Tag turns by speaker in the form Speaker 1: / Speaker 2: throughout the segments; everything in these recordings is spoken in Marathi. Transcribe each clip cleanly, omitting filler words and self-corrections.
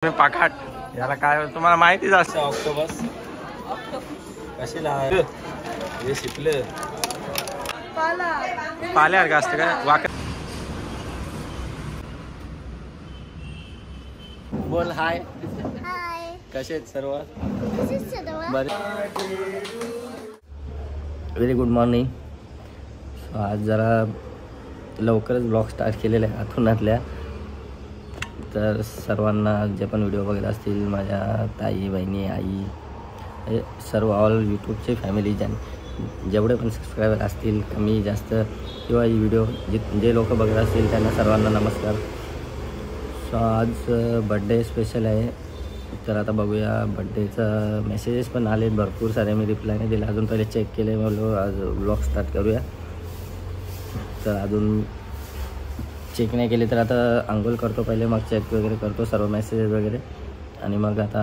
Speaker 1: पाकाट याला काय तुम्हाला माहितीच असतं.
Speaker 2: ऑक्टोबस कशी लहान हे शिकलं
Speaker 1: पाल्यावर का असतं काय वाक. बोल हाय. कसे आहेत सर्व बरे. Very good morning. आज जरा लवकरच ब्लॉग स्टार्ट केलेला आहे आतूनातल्या. तर सर्वांना जे पण व्हिडिओ बघत असतील माझ्या ताई बहिणी आई सर्व ऑल यूट्यूबचे फॅमिली जेवढे पण सबस्क्रायबर असतील कमी जास्त किंवा ही व्हिडिओ जे लोक बघत असतील त्यांना सर्वांना नमस्कार. सो आज बड्डे स्पेशल आहे. तर आता बघूया. बड्डेचं मेसेजेस पण आले भरपूर सारे. मी रिप्लाय नाही दिला अजून. पहिले चेक केले म्हणलो आज ब्लॉग स्टार्ट करूया. तर अजून चेक नाही केले तर आता आंघोळ करतो पहिले, मग चेक वगैरे करतो सर्व मेसेजेस वगैरे आणि मग आता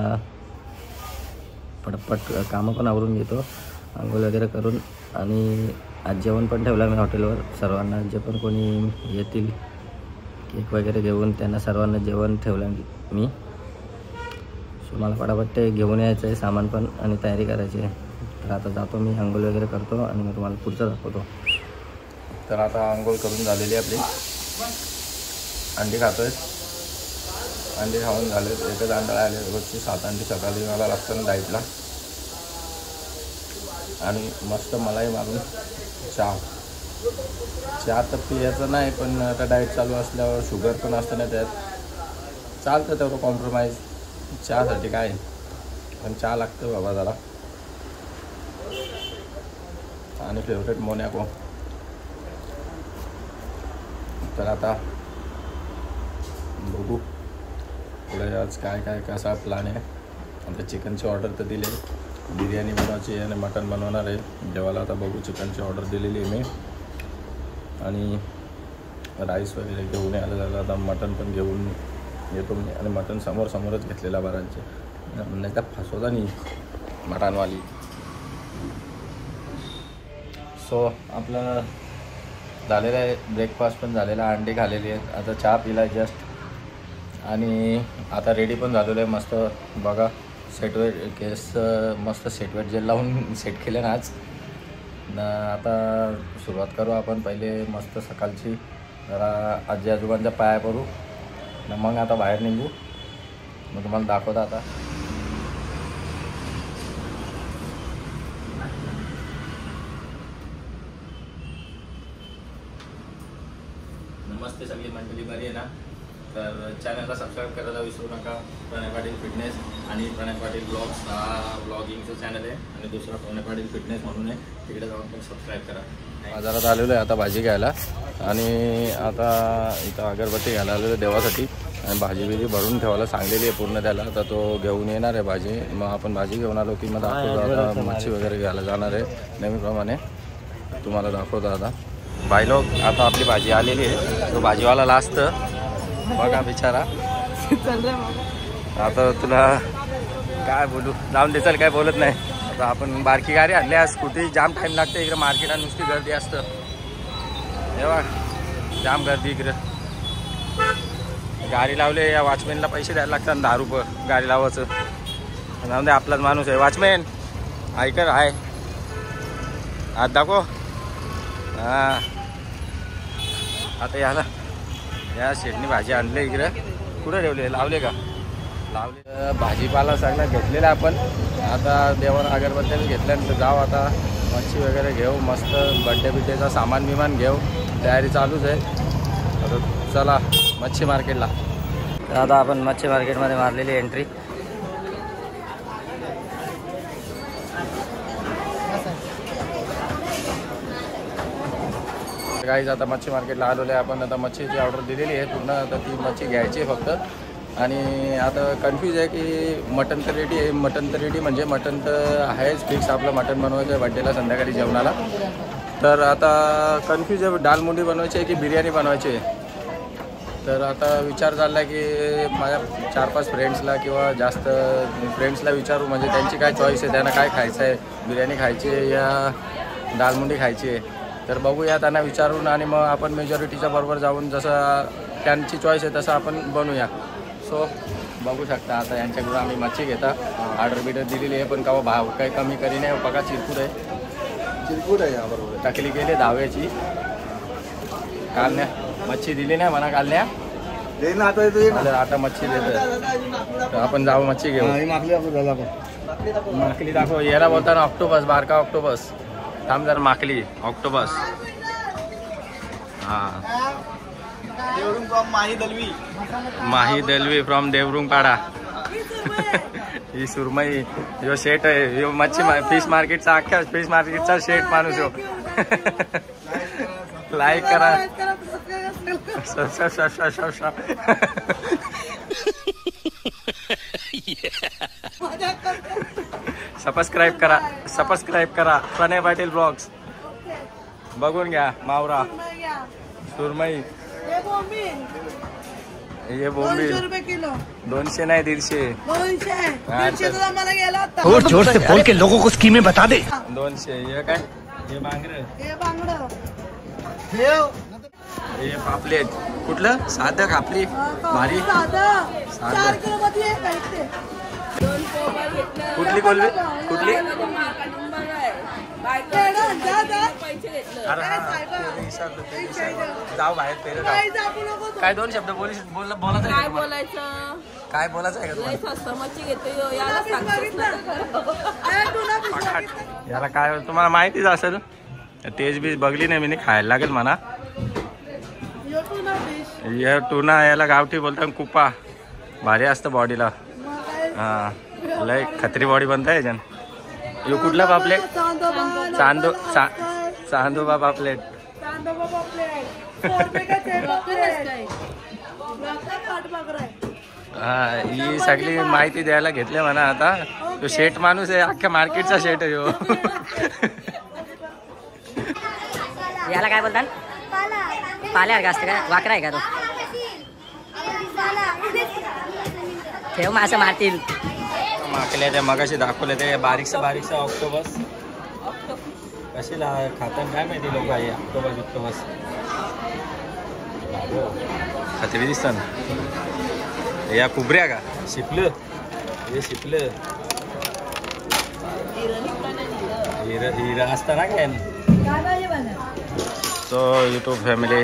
Speaker 1: पटपट कामं पण आवरून घेतो आंघोळ वगैरे करून. आणि आज जेवण पण ठेवलं मी हॉटेलवर. सर्वांना जे पण कोणी येतील केक वगैरे घेऊन त्यांना सर्वांना जेवण ठेवलं मी. सो मला पटापट घेऊन यायचं आहे सामान पण आणि तयारी करायची आहे. तर आता जातो मी आंघोळ वगैरे करतो आणि मग तुम्हाला पुढचं दाखवतो. तर आता आंघोळ करून झालेली आपली. अंडी खातोय. अंडी खाऊन झाले. एकच अंडा आले. रोजची 7 अंडी सकाळी मला लागतं डाईटला. आणि मस्त मलाई मारून चहा तर पियाचं नाही पण आता डाईट चालू असल्यावर शुगर पण असतं ना त्यात चालतं तेवढं कॉम्प्रोमाइज. चहासाठी काय पण चहा लागतं बाबा जरा. आणि फेवरेट मोनॅको. तर आता बघू पुढे आज काय काय कसा प्लॅन आहे. आता चिकनची ऑर्डर तर दिली. बिर्याणी बनवायची आहे आणि मटण बनवणार आहे जेवायला. आता बघू. चिकनची ऑर्डर दिलेली आहे मी आणि राईस वगैरे घेऊन आलं झालं. आता मटण पण घेऊन येतो मी. आणि मटण समोरच घेतलेला बरांचे नाही तर फसवता नाही मटणवाली. सो आपलं झालेलं आहे. ब्रेकफास्ट पण झालेला. अंडे खाल्लेली आहेत. आता चहा पिला जस्ट. आणि आता रेडी पण झालेलं आहे मस्त. बघा सेटवेट केस मस्त सेटवेट जेल लावून सेट केले ना आज. आता सुरुवात करू आपण. पहिले मस्त सकाळची जरा आजी आजोबांच्या पाया पडू मग आता बाहेर निघू. मग तुम्हाला दाखवता आता. नमस्ते सगळी मंडळी बरी आहे ना. तर चॅनलला सबस्क्राईब करायला विसरू नका. प्रणय पाटील फिटनेस आणि प्रणय पाटील ब्लॉग्स हा ब्लॉगिंगचं चॅनल आहे. आणि दुसरा प्रणय पाटील फिटनेस म्हणून आहे. तिकडे जाऊन पण सबस्क्राईब करा. बाजारात आलेलो आहे आता भाजी घ्यायला. आणि आता इथं अगरबत्ती घ्यायला आलेलो आहे देवासाठी. आणि भाजी भरून ठेवायला सांगलेली आहे पूर्ण त्याला. तर तो घेऊन येणार आहे भाजी. मग आपण भाजी घेऊन आलो की मग दाखवतो. आता मच्छी वगैरे घ्यायला जाणार आहे नेहमीप्रमाणे. तुम्हाला दाखवतो आता. भाई लोक आता आपली भाजी आलेली आहे. तो भाजीवाला लास्ट बघा बिचारा. आता तुला काय बोलू. जाऊन दे चल काय बोलत नाही. आता आपण बारकी गाडी आणली. आज स्कूटी जाम टाईम लागते इकडे. मार्केटात नुसती गर्दी असतं. तेव्हा जाम गर्दी इकडे. गाडी लावले या वॉचमॅनला पैसे द्यायला लागतात 10 रुपये गाडी लावायचं. जाऊन दे आपलाच माणूस आहे वॉचमॅन. ऐकर आहे आज दाखव. हां आता याला या शेटनी भाजी आणले इकडे. कुठे ठेवले लावले का लावले. भाजीपाला सगळा घेतलेला आपण. आता देवाला अगरबत्त्या घेतल्यानंतर जाऊ आता मच्छी वगैरे घेऊ. मस्त बड्डेचा सामान बिमान घेऊ. तयारी चालूच आहे. आता चला मच्छी मार्केटला. आता आपण मच्छी मार्केटमध्ये मारलेली एंट्री. गाईज आता मच्छी मार्केटला आलेलो आहे आपण. आता मच्छीची ऑर्डर दिलेली आहे पूर्ण. आता ती मच्छी घ्यायची आहे फक्त. आणि आता कन्फ्यूज आहे की मटन तर रेडी आहे. मटन तर रेडी म्हणजे मटन तर आहेच फिक्स. आपलं मटन बनवायचं आहे बड्डेला संध्याकाळी जेवणाला. तर आता कन्फ्यूज आहे दाल मुंडी बनवायची आहे की बिर्याणी बनवायची आहे. तर आता विचार चालला आहे की माझ्या 4-5 फ्रेंड्सला किंवा जास्त फ्रेंड्सला विचारू म्हणजे त्यांची काय चॉईस आहे. त्यांना काय खायचं आहे. बिर्याणी खायची आहे या दाल मुंडी खायची आहे. तर बघूया त्यांना विचारून. आणि मग आपण मेजॉरिटीच्या बरोबर जाऊन जसं त्यांची चॉईस आहे तसं आपण बनवूया. सो बघू शकता आता यांच्याकडून आम्ही मच्छी घेता. ऑर्डर बिर्डर दिलेली आहे पण का भाव काही कमी करी नाही. बघा चिरकुट आहे बरोबर. टाकली गेले धाव्याची. कालण्या मच्छी दिली नाही म्हणा. कालण्या आता मच्छी देत. आपण जाऊ मच्छी घेऊ. माकली दाखव. याला बोलताना ऑक्टोबस. बारका ऑक्टोबस. थांब जर माकली ऑक्टोबस. हा माही दलवी फ्रॉम देवरुंग पाडा. ही सुरमई. यो शेट आहे. यो मच्छी फिश मार्केटचा अख्ख्या फिश मार्केटचा शेट माणूस हो. लाईक करा. सबस्क्राईब करा. प्रणय पाटील ब्लॉग्स बघून घ्या. मावरा सुरमई. हे बोंबील 200 नाही 150.
Speaker 3: जोर से बोल के लोगों को स्कीमें बता दे.
Speaker 1: 200. हे काय? हे बांगडं. हे पापलेट. कुठलं? साधं खापली भारी. कुठली कोल्ही? कुठली? जाऊ बाहेर पेरे. काय 2 शब्द बोलायचं काय बोलायचं आहे का? याला काय तुम्हाला माहितीच असेल. तेज बीज बघली नाही मी. खायला लागेल म्हणा. या टुना याला गावठी बोलतात. कुपा भारी असतं बॉडीला. हा लय खत्री बॉडी बनता याच्यान. यो कुठला पापलेट? चांदोबा पापलेट. हा ही सगळी माहिती द्यायला घेतली म्हणा. आता तो शेट माणूस आहे. अख्ख्या मार्केटचा शेट आहे यो.
Speaker 4: याला काय बोलतात? पाल्या का असतं का? वाकरा आहे का तो? ठेव मग असं मारतील.
Speaker 1: माकल्या त्या मगाशी दाखवले ते बारीकसा ऑक्टोबस. कशी खातात काय माहिती लोक. आहे ऑक्टोबस. खत्री दिसतात ना. या कुबऱ्या का? शिपलं. हे शिपलं हिरा असता ना काय. तो यूट्यूब फॅमिली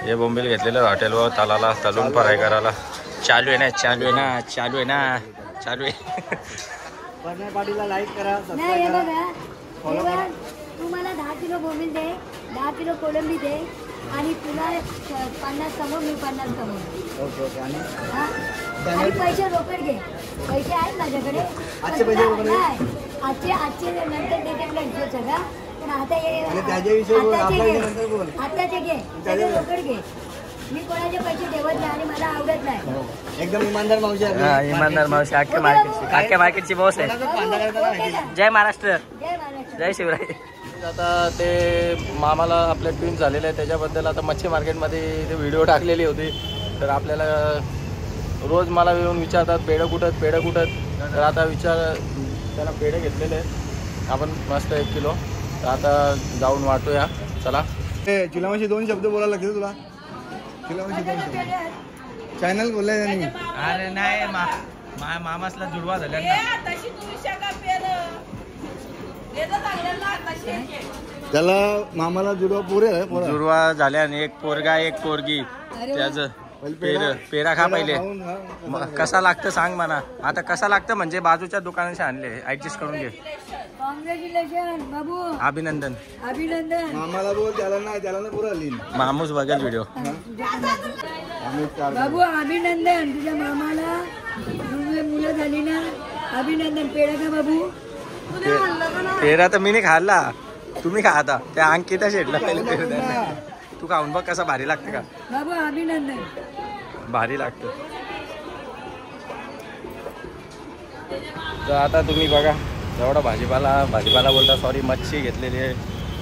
Speaker 1: हे बोंबील घेतलेलं हॉटेलवर तालाला तलून फ्राय करायला. चालू आहे ना.
Speaker 5: पाटीला लाईक करा. फॉलो करा. तू मला 10 किलो बोंबील दे, 10 किलो कोळंबी दे आणि तुला 50 कमव, मी 50 कमव. ओके. आणि पैसे रोकड घे. पैसे आहेत माझ्याकडे. आजचे पैसे आजचे नंतर देते सगळं. पण आता आताचे घे. सगळे रोकड घे. मी कोणाचे पैसे ठेवत नाही आणि मला आवडत नाही.
Speaker 2: एकदम इमानदार मावशी.
Speaker 1: इमानदार मावशी. अख्ख्या मार्केटची बॉस आहे. जय महाराष्ट्र. जय शिवराय. आता ते मामाला आपल्या ट्विन झालेले आहे त्याच्याबद्दल आता मच्छी मार्केटमध्ये ते व्हिडिओ टाकलेली होती. तर आपल्याला रोज मला येऊन विचारतात पेढं कुठं. तर आता त्याला पेढे घेतलेले आहेत आपण मस्त 1 किलो. तर आता जाऊन वाटूया. चला.
Speaker 2: चिलामाशी 2 शब्द बोलायला लागतील तुला. चॅनल बोललाय त्यांनी.
Speaker 1: अरे नाही मामासला जुडवा झाल्या.
Speaker 2: त्याला मामाला जुडवा
Speaker 1: झाल्या आणि 1 पोरगा 1 पोरगी. त्याचं पेरा खा पहिले. कसा लागतं सांग म्हणा. आता कसा लागतं म्हणजे बाजूच्या दुकानाशी आणले. ऍडजस्ट करून घे.
Speaker 5: कॉंग्रॅच्युलेशन बाबू.
Speaker 1: अभिनंदन.
Speaker 2: मामाला बोल. त्याला नाही पुरा लिहिन.
Speaker 1: मामूस बघेल व्हिडिओ.
Speaker 5: बाबू अभिनंदन. तुझ्या मामाला मुलं झाली ना. अभिनंदन. पेढा का बाबू?
Speaker 1: पेरा तर मी नाही खाल्ला. तुम्ही खा आता. त्या अंकिता शेटला पहिले पेरा द्या. तू खाऊन बघ कसा भारी लागतं का.
Speaker 5: बाबू अभिनंदन.
Speaker 1: भारी लागतं. तर आता तुम्ही बघा एवढा भाजीपाला बोलता सॉरी मच्छी घेतलेली आहे.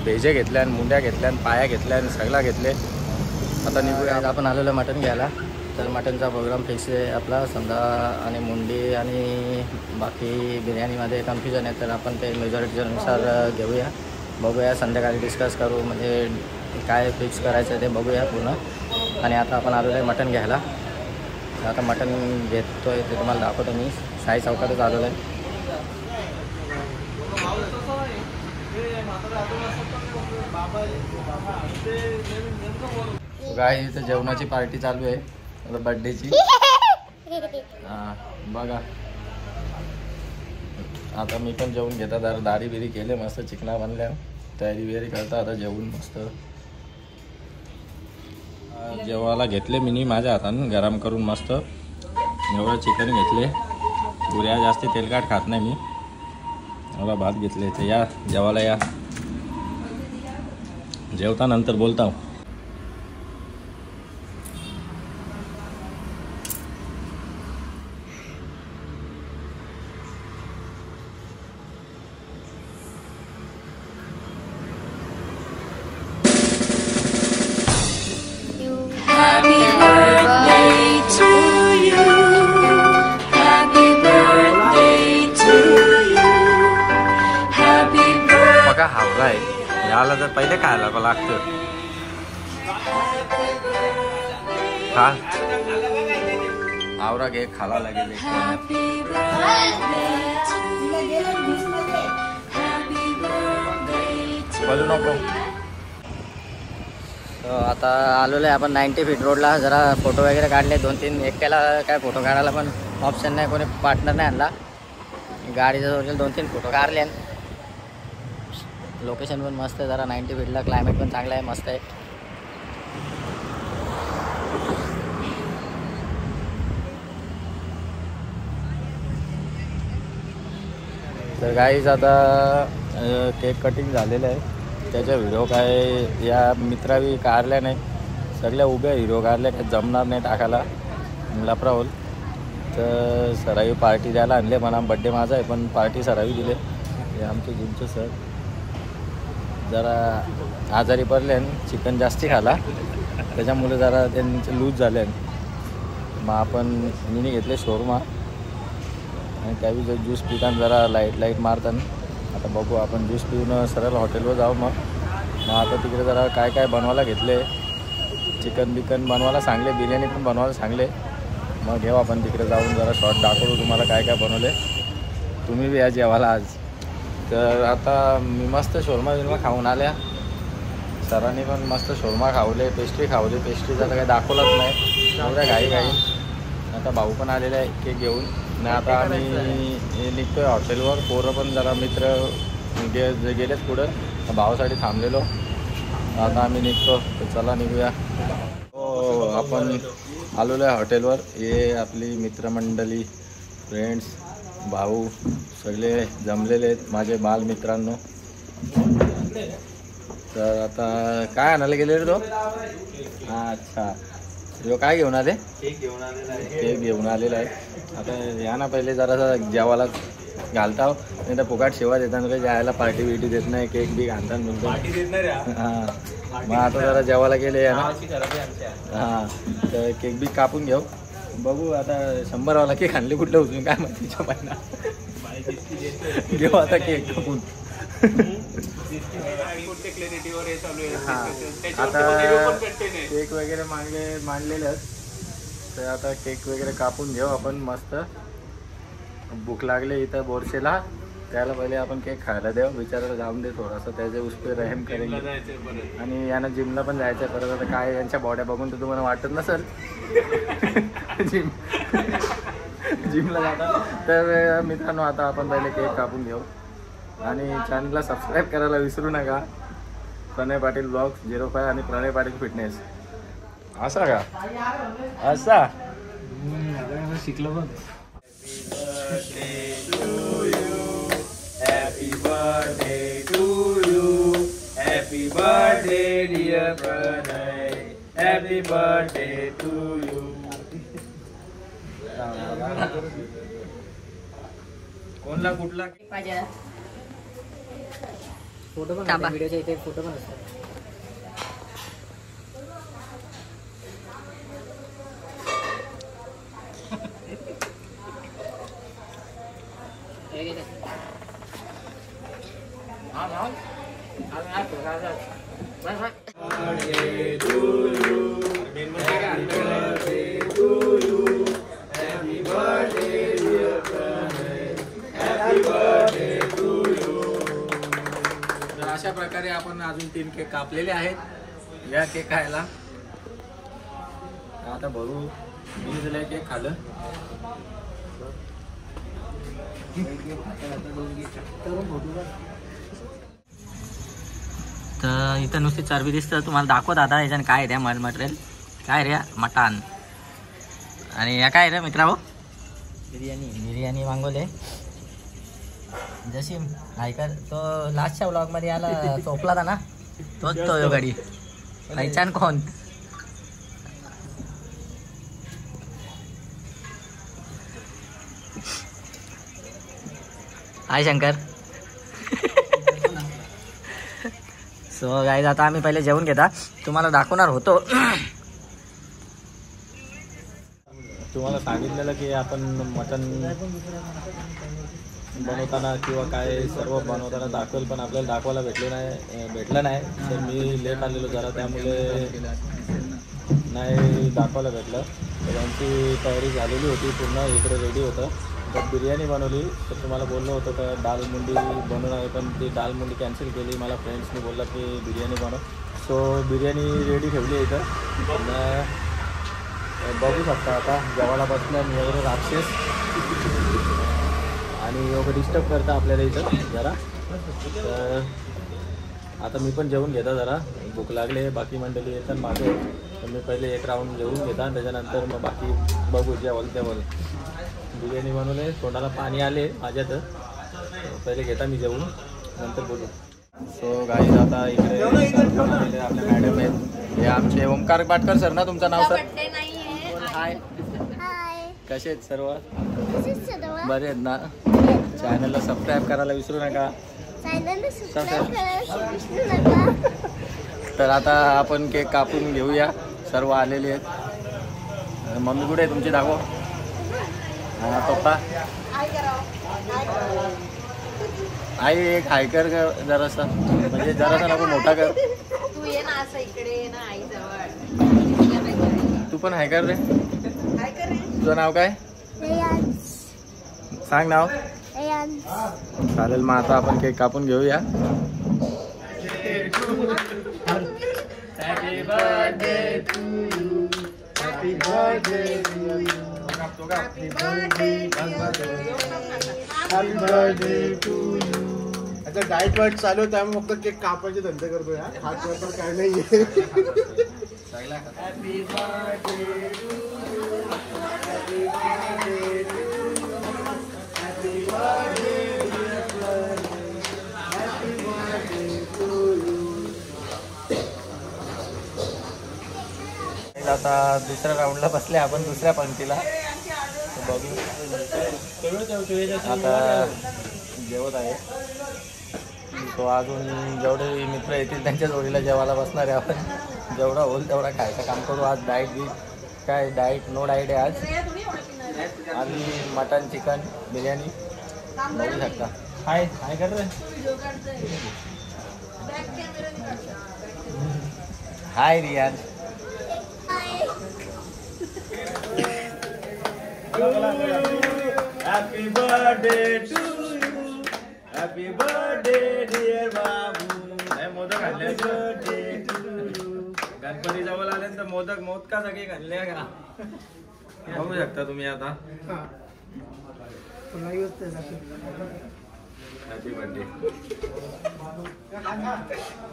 Speaker 1: भेजे घेतल्या आणि मुंड्या घेतल्या आणि पाया घेतल्या आणि सगळा घेतले. आता निघूया. आपण आलेलो मटण घ्यायला. तर मटनचा प्रोग्राम फिक्स आहे आपला. समजा आणि मुंडी आणि बाकी बिर्याणीमध्ये कन्फ्युजन आहे. तर आपण ते मेजॉरिटीनुसार घेऊया. बघूया संध्याकाळी डिस्कस करू. म्हणजे काय फिक्स करायचं ते बघूया पूर्ण. आणि आता आपण आलेलो आहे मटण घ्यायला. आता मटण घेतोय ते तुम्हाला दाखवतो मी. साई चौकातच आलेलं आहे. काय इथं जेवणाची पार्टी चालू आहे आता बर्थडेची. हां बघा आता मी पण जेवून घेता. जरा दारी बिरी केले मस्त. चिकना बनल्या. तयारी बियारी करता आता जेवून मस्त. जेवायला घेतले मी माझ्या हातानं गरम करून मस्त. एवढं चिकन घेतले. पुऱ्या जास्त तेलकट खात नाही मी. एवढा भात घेतले. तर या जेवायला या. जेवता नंतर बोलता. बघा हावरा आहे. याला तर पहिले खायला लागतं. खा आवरा घे खाला लागेल. बोलू नको. आता आलेलो आहे आपण 90 फीट रोडला. जरा फोटो वगैरे काढले 2-3. एकट्याला काय फोटो काढायला पण ऑप्शन नाही. कोणी पार्टनर नाही आणला. गाडीच्या जवळ 2-3 फोटो काढले. लोकेशन पण मस्त आहे. जरा 90 फीटला क्लायमेट पण चांगला आहे. मस्त आहे. तर गाईज आता केक कटिंग झालेलं आहे. त्याच्या व्हिडिओ काय या मित्रावी काढल्या नाही. सगळ्या उभ्या व्हिडिओ काढल्या. काही जमणार नाही टाकायला लफरा होल. तर सरावी पार्टी द्यायला आणले. म्हणा बड्डे माझा आहे पण पार्टी सरावी दिले. हे आमचे जिमचे सर जरा आजारी पडले. चिकन जास्ती खाला त्याच्यामुळे जरा त्यांचे लूज झाले. मग आपण मिनी घेतले शोरमा आणि त्यावेळी जर ज्यूस पिताना जरा लाईट मारताना. आता बघू आपण ज्यूस पिऊन सरळ हॉटेलवर जाऊ. मग आता तिकडे जरा काय काय बनवायला घेतले. चिकन बिकन बनवायला सांगले. बिर्याणी पण बनवायला सांगले. मग घेऊ आपण तिकडे जाऊन जरा शॉर्ट दाखवतो तुम्हाला काय काय बनवले. तुम्ही बी या जेवायला आज. तर आता मी मस्त शोरमा खाऊन आल्या. सरांनी पण मस्त शोरमा खावले. पेस्ट्री खावली. पेस्ट्रीचा तर काही दाखवलंच नाही. एवढ्या घाई. आता भाऊ पण आलेला आहे केक घेऊन. आणि आता आम्ही निघतोय हॉटेलवर. पोरं पण जरा मित्र गेलेत पुढं. भावासाठी थांबलेलो. आता आम्ही निघतो. तर चला निघूया. हो आपण आलेलो आहे हॉटेलवर. हे आपली मित्रमंडळी फ्रेंड्स भाऊ सगळे जमलेले आहेत माझे बालमित्रांनो. तर आता काय आणायला गेले रे तो. अच्छा तो काय घेऊन आले. केक घेऊन आलेला आहे. आता या ना पहिले जरा जेवायला घालता. नाही तर फुकाट शेवा देताना काही जायला पार्टी बिटी देत नाही. केक बी घालतात म्हणतो. हां मग आता जरा जेवायला गेले या ना. हां तर केक बी कापून घेऊ. बघू आता 100वाला केक आणले कुठलं उचलून काय माहितीच्या महिना. घेऊ आता केक कापून. आता केक वगैरे मांडलेलं. तर आता केक वगैरे कापून घेऊ आपण मस्त. भूक लागले इथं बोरशेला. त्याला पहिले आपण केक खायला देऊ. विचारायला जाऊन दे थोडासा. त्याच्या उसपे रहम करेंगे. आणि यांना जिमला पण जायचं आहे परत. आता काय यांच्या बॉड्या बघून तर तुम्हाला वाटत नसेल जिमला जातात. तर मित्रांनो आता आपण पहिले केक कापून घेऊ. आणि चॅनलला सबस्क्राईब करायला विसरू नका. प्रणय पाटील ब्लॉग्स 05 आणि प्रणय पाटील फिटनेस. असा का असा शिकलो बघ. Happy birthday to you. Happy birthday dear Pranay. Happy birthday to you. कोणला कुठला
Speaker 4: पाहिजे फोटो पण असतात. व्हिडिओच्या इथे फोटो पण असतात.
Speaker 2: Happy birthday to you.
Speaker 6: प्रकारे आपण अजून 3 केक कापलेले आहेत. या केक खायला आता भरू मी दिलाय केक खाल्लं.
Speaker 1: तर इथं नुसती चरबी दिसतं. तुम्हाला दाखवत आता याच्यानं काय आहे त्या मटेरियल. काय रे मटण आणि या काय रे मित्रा बिर्याणी मागवले. जशी ऐका तो लास्टच्या व्लॉगमध्ये आला चोपला था ना तोच तो गाडी पहिचान कोण. हाय शंकर. सो गाईज आता आम्ही पहिले जेवून घेता तुम्हाला दाखवणार होतो.
Speaker 6: तुम्हाला सांगितलेलं की आपण मटण बनवताना किंवा काय सर्व बनवताना दाखवेल, पण आपल्याला दाखवायला भेटलं नाही. तर मी लेट आलेलो जरा, त्यामुळे नाही दाखवायला भेटलं. तर त्यांची तयारी झालेली होती पूर्ण, इकडे रेडी होतं. तर बिर्याणी बनवली. तर तुम्हाला बोललो होतं का दाल मुंडी बनवून आहे, पण ती दाल मुंडी कॅन्सल केली. मला फ्रेंड्सनी बोलला की बिर्याणी बनव. सो बिर्याणी रेडी ठेवली आहे इथं. बघू शकता आता जेवायला बसल्या मी एवढं राक्षस आणि एवढं डिस्टर्ब करता आपल्याला इथं जरा. तर आता मी पण जेवून घेता, जरा भूक लागले. बाकी मंडळी येतात मागे, तर मी पहिले एक राऊंड जेवून घेता, त्याच्यानंतर मग बाकी बघू जेवल तेवल. बिर्याणी बनवले, तोंडाला पाणी आले माझ्यात. पहिले घेता मी जेवून, नंतर बोलू. सो गाईज आता इकडे आपल्या मॅडम आहेत, हे आमचे ओमकार पाटकर सर ना तुमचं नाव सर. हाय कसे आहेत सर्व? बरे आहेत ना? चॅनलला सबस्क्राईब करायला विसरू नका. तर आता आपण केक कापून घेऊया. सर्व आलेले आहेत. मम्मी कुठे आहे तुमची दाखव. पप्पा आई एक हाय कर जरासा, म्हणजे जरासा नको मोठा कर.
Speaker 7: तू ये ना असं इकडे ये ना आई जवळ.
Speaker 6: तू पण हाय कर रे.
Speaker 7: हाय कर रे.
Speaker 6: तुझं नाव काय सांग नाव. चालेल मग आता आपण केक कापून घेऊया. Happy birthday to you. Happy birthday to you. Happy birthday to you.
Speaker 2: आता डाएट वाईट चालू आहे त्यामुळे फक्त केक कापायचे धंदे करतो. या हात वर तर काय नाहीये.
Speaker 6: Happy birthday to you. Happy birthday to you. Happy birthday happy birthday to you. आता दुसऱ्या राऊंडला बसले आपण, दुसऱ्या पंक्तीला. बघू आता जेवत आहे. तो अजून जेवढे मित्र येतील त्यांच्या जोडीला जेवायला बसणार आहे आपण. जेवढा होईल तेवढा खायचं काम करू. आज डाएट बी काय डाएट नो डाएट आहे आज. आणि मटन चिकन बिर्याणी बघू शकता. हाय हाय कर रे. Hi Riyan. Happy birthday to you. Happy birthday dear babu. मोदक आणले. Birthday to you. गणपती जवळ आल्यानंतर मोदका सगळे घालले का बघू शकता तुम्ही आता. Happy birthday.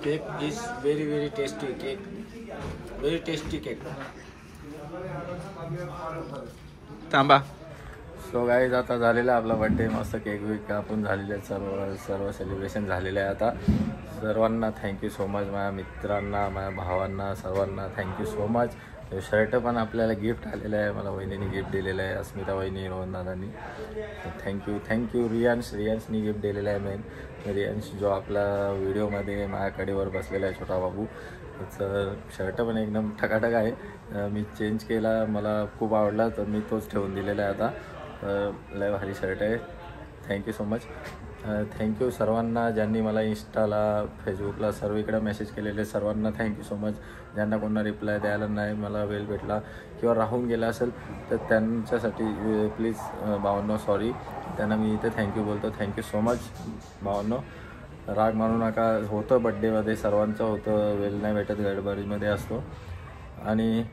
Speaker 6: Cake is very tasty. Cake very tasty cake. थांबा. सो गाईज आता झालेला आपला बड्डे. मस्त केक वेक कापून झालेले आहेत. सर्व सेलिब्रेशन झालेलं आहे आता. सर्वांना थँक्यू सो मच. माझ्या मित्रांना, माझ्या भावांना, सर्वांना थँक्यू सो मच. शर्ट पण आपल्याला गिफ्ट आलेलं आहे. मला वहिनीने गिफ्ट दिलेलं आहे, अस्मिता वहिनी, रोहन दादांनी. थँक्यू. रियांशनी गिफ्ट दिलेलं आहे. मेन रियांश जो आपला व्हिडिओमध्ये माझ्या कडेवर बसलेला आहे, छोटा बाबू. त्याचं शर्ट पण एकदम ठकाठक आहे. मी चेंज केला, मला खूप आवडला, तर मी तोच ठेवून दिलेला आहे आता. लय भारी शर्ट आहे. Thank you so much. थँक्यू सर्वांना ज्यांनी मला इंस्टाला, फेसबुकला सर्वीकडे मेसेज केलेले सर्वांना थँक्यू सो मच. ज्यांना कोणा रिप्लाय द्यायला नाही मला वेळ भेटला किंवा राहून गेला असेल तर त्यांच्यासाठी प्लीज भावांनो सॉरी. त्यांना मी इथे थँक्यू बोलतो. थँक्यू सो मच भावांनो. राग मानू नका. होतं बड्डेमध्ये सर्वांचं होतं, वेळ नाही भेटत, गडबडीमध्ये असतो. आणि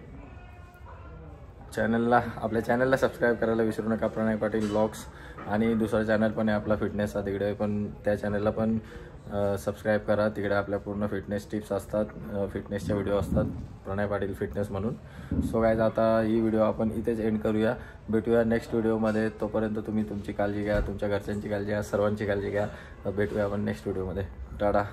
Speaker 6: आपल्या चॅनलला सबस्क्राईब करायला विसरू नका, प्रणय पाटील ब्लॉग्स. आणि दुसरा चॅनल पण आहे आपला फिटनेसचा, तिकडे पण त्या चॅनलला पण सबस्क्राईब करा. तिकडे आपल्या पूर्ण फिटनेस टिप्स असतात, फिटनेसचे व्हिडिओ असतात, प्रणय पाटील फिटनेस म्हणून. सो गाईज आता ही व्हिडिओ आपण इथेच एंड करूया. भेटूया नेक्स्ट व्हिडिओमध्ये. तोपर्यंत तुम्ही तुमची काळजी घ्या, तुमच्या घरच्यांची काळजी घ्या, सर्वांची काळजी घ्या. भेटूया आपण नेक्स्ट व्हिडिओमध्ये. टाटा.